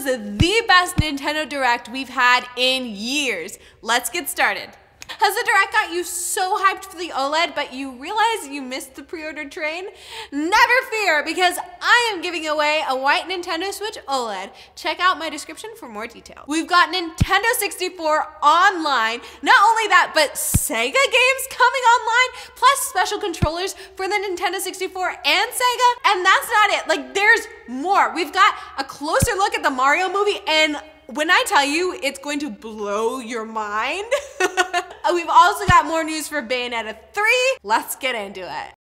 was the best Nintendo Direct we've had in years. Let's get started. Has the Direct got you so hyped for the OLED, but you realize you missed the pre-order train? Never fear, because I am giving away a white Nintendo Switch OLED. Check out my description for more details. We've got Nintendo 64 online. Not only that, but Sega games coming online, plus special controllers for the Nintendo 64 and Sega. And that's not it. Like, there's more. We've got a closer look at the Mario movie, and when I tell you, it's going to blow your mind. We've also got more news for Bayonetta 3. Let's get into it.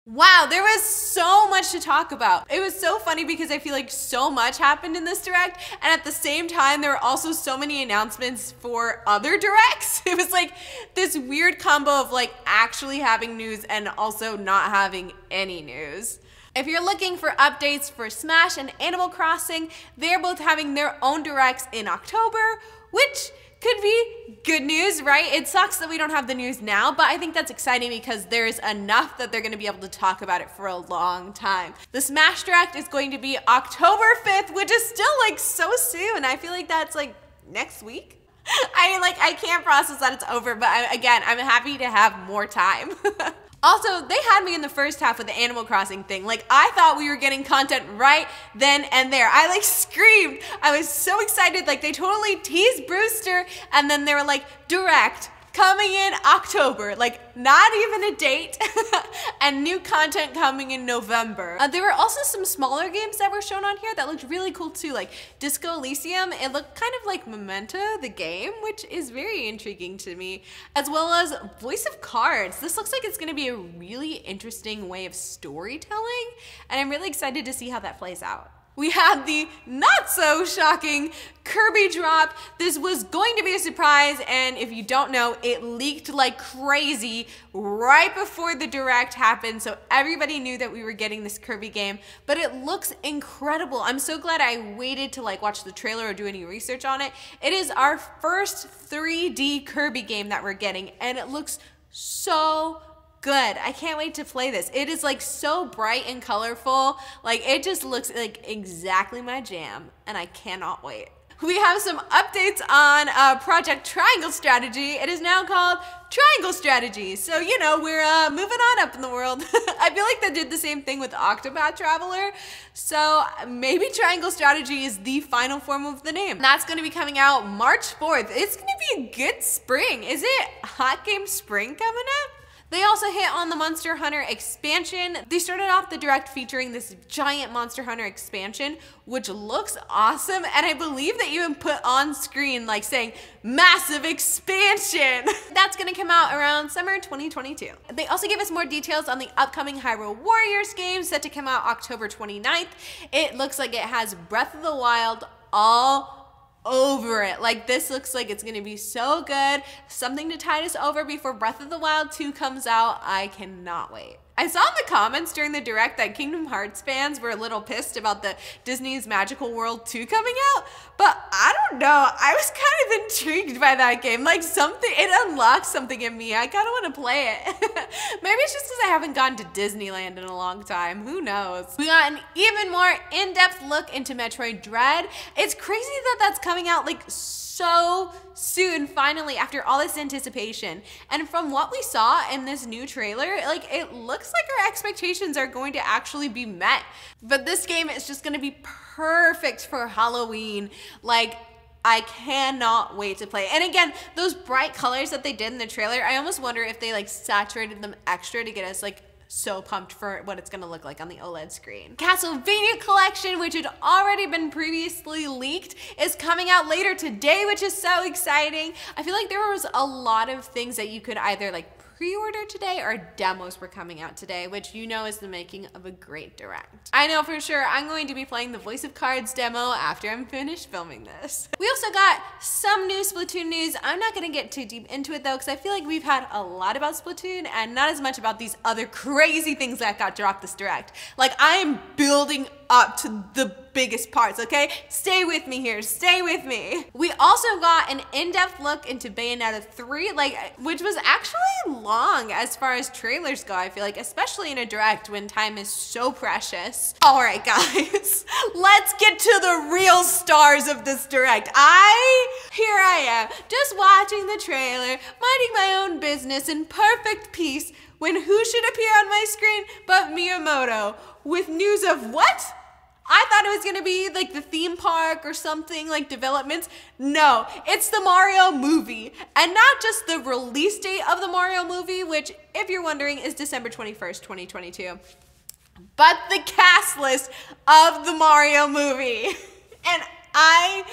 Wow, there was so much to talk about. It was so funny because I feel like so much happened in this Direct, and at the same time, there were also so many announcements for other Directs. It was like this weird combo of like actually having news and also not having any news. If you're looking for updates for Smash and Animal Crossing, they're both having their own Directs in October, which could be good news, right? It sucks that we don't have the news now, but I think that's exciting because there's enough that they're gonna be able to talk about it for a long time. The Smash Direct is going to be October 5th, which is still like so soon. I feel like that's like next week. I can't process that it's over, but again, I'm happy to have more time. Also, they had me in the first half with the Animal Crossing thing. Like, I thought we were getting content right then and there. I like screamed. I was so excited. Like, they totally teased Brewster, and then they were like, Direct, coming in October. Like, not even a date, and new content coming in November. There were also some smaller games that were shown on here that looked really cool too, like Disco Elysium. It looked kind of like Memento, the game, which is very intriguing to me, as well as Voice of Cards. This looks like it's gonna be a really interesting way of storytelling, and I'm really excited to see how that plays out. We had the not so shocking Kirby drop. This was going to be a surprise, and if you don't know, it leaked like crazy right before the Direct happened, so everybody knew that we were getting this Kirby game, but it looks incredible. I'm so glad I waited to like watch the trailer or do any research on it. It is our first 3D Kirby game that we're getting, and it looks so good. I can't wait to play this. It is like so bright and colorful. Like, it just looks like exactly my jam, and I cannot wait. We have some updates on Project Triangle Strategy. It is now called Triangle Strategy. So, you know, we're moving on up in the world. I feel like they did the same thing with Octopath Traveler. So maybe Triangle Strategy is the final form of the name. That's gonna be coming out March 4th. It's gonna be a good spring. Is it Hot Game Spring coming up? They also hit on the Monster Hunter expansion. They started off the Direct featuring this giant Monster Hunter expansion, which looks awesome, and I believe they even put on screen like saying, massive expansion. That's gonna come out around summer 2022. They also gave us more details on the upcoming Hyrule Warriors game set to come out October 29th. It looks like it has Breath of the Wild all over it. Like, this looks like it's gonna be so good. Something to tide us over before Breath of the Wild 2 comes out. I cannot wait. I saw in the comments during the Direct that Kingdom Hearts fans were a little pissed about the Disney's Magical World 2 coming out, but I don't know. I was kind of intrigued by that game. Like, it unlocked something in me. I kind of want to play it. Maybe it's just because I haven't gone to Disneyland in a long time. Who knows? We got an even more in-depth look into Metroid Dread. It's crazy that that's coming out like so soon, finally, after all this anticipation. And from what we saw in this new trailer, like, it looks like our expectations are going to actually be met. But this game is just gonna be perfect for Halloween. Like, I cannot wait to play. And again, those bright colors that they did in the trailer, I almost wonder if they like saturated them extra to get us like so pumped for what it's gonna look like on the OLED screen. Castlevania Collection, which had already been previously leaked, is coming out later today, which is so exciting. I feel like there was a lot of things that you could either like pre-order today or demos were coming out today, which you know is the making of a great Direct. I know for sure I'm going to be playing the Voice of Cards demo after I'm finished filming this. We also got some new Splatoon news. I'm not gonna get too deep into it though, because I feel like we've had a lot about Splatoon and not as much about these other crazy things that got dropped this Direct. Like, I am building up to the biggest parts, okay? Stay with me here, stay with me. We also got an in-depth look into Bayonetta 3, which was actually long as far as trailers go, I feel like, especially in a direct when time is so precious. All right, guys, let's get to the real stars of this direct. Here I am, just watching the trailer, minding my own business in perfect peace, when who should appear on my screen but Miyamoto with news of what? I thought it was gonna be like the theme park or something, like developments. No, it's the Mario movie. And not just the release date of the Mario movie, which, if you're wondering, is December 21st, 2022. But the cast list of the Mario movie. And I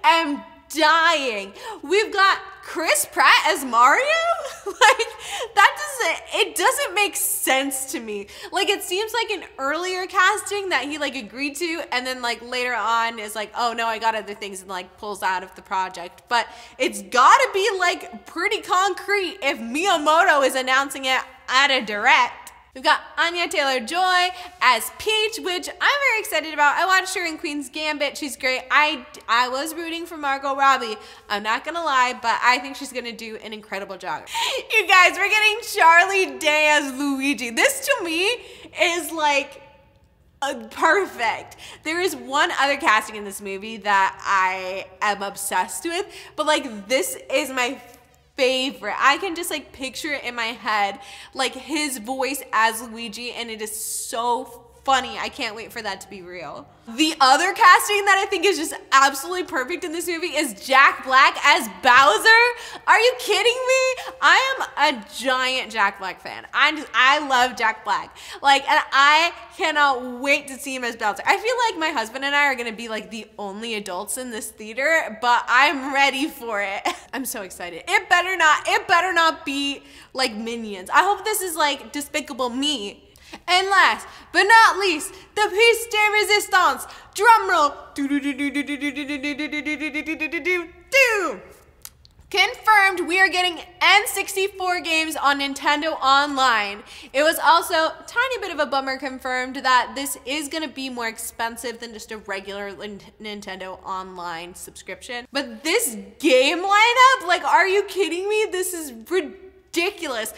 am dying. We've got Chris Pratt as Mario? It doesn't make sense to me. It seems like an earlier casting that he agreed to, and then later on is oh no, I got other things, and pulls out of the project. But it's gotta be pretty concrete if Miyamoto is announcing it at a direct. We've got Anya Taylor-Joy as Peach, which I'm very excited about. I watched her in Queen's Gambit. She's great. I was rooting for Margot Robbie. I'm not gonna lie, but I think she's gonna do an incredible job. You guys, we're getting Charlie Day as Luigi. This to me is perfect. There is one other casting in this movie that I am obsessed with, but this is my favorite. I can just picture it in my head, his voice as Luigi, and it is so funny. I can't wait for that to be real. The other casting that I think is just absolutely perfect in this movie is Jack Black as Bowser. Are you kidding me? I am a giant Jack Black fan. I love Jack Black. And I cannot wait to see him as Bowser. I feel like my husband and I are gonna be the only adults in this theater, but I'm ready for it. I'm so excited. It better not be like Minions. I hope this is Despicable Me. And last but not least, the piece de resistance. Drumroll. Confirmed we are getting N64 games on Nintendo Online. It was also a tiny bit of a bummer confirmed that this is going to be more expensive than just a regular Nintendo Online subscription. But this game lineup, are you kidding me? This is ridiculous.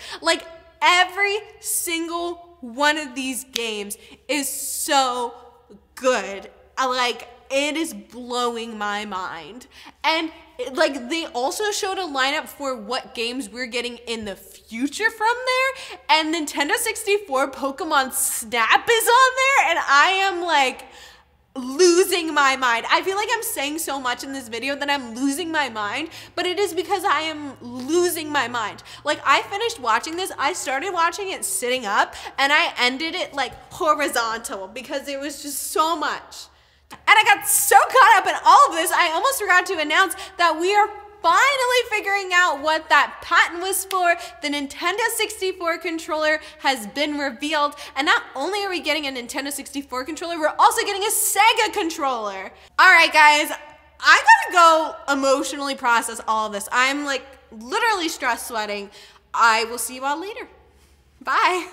Every single one of these games is so good. It is blowing my mind. And they also showed a lineup for what games we're getting in the future from there, and Nintendo 64 Pokemon Snap is on there, and I am losing my mind. I feel like I'm saying so much in this video that I'm losing my mind, but it is because I am losing my mind. I finished watching this, I started watching it sitting up, and I ended it horizontal because it was just so much. And I got so caught up in all of this, I almost forgot to announce that we are finally figuring out what that patent was for. The Nintendo 64 controller has been revealed, and not only are we getting a Nintendo 64 controller, we're also getting a Sega controller. All right, guys, I gotta go emotionally process all of this. I'm literally stress sweating. I will see you all later. Bye.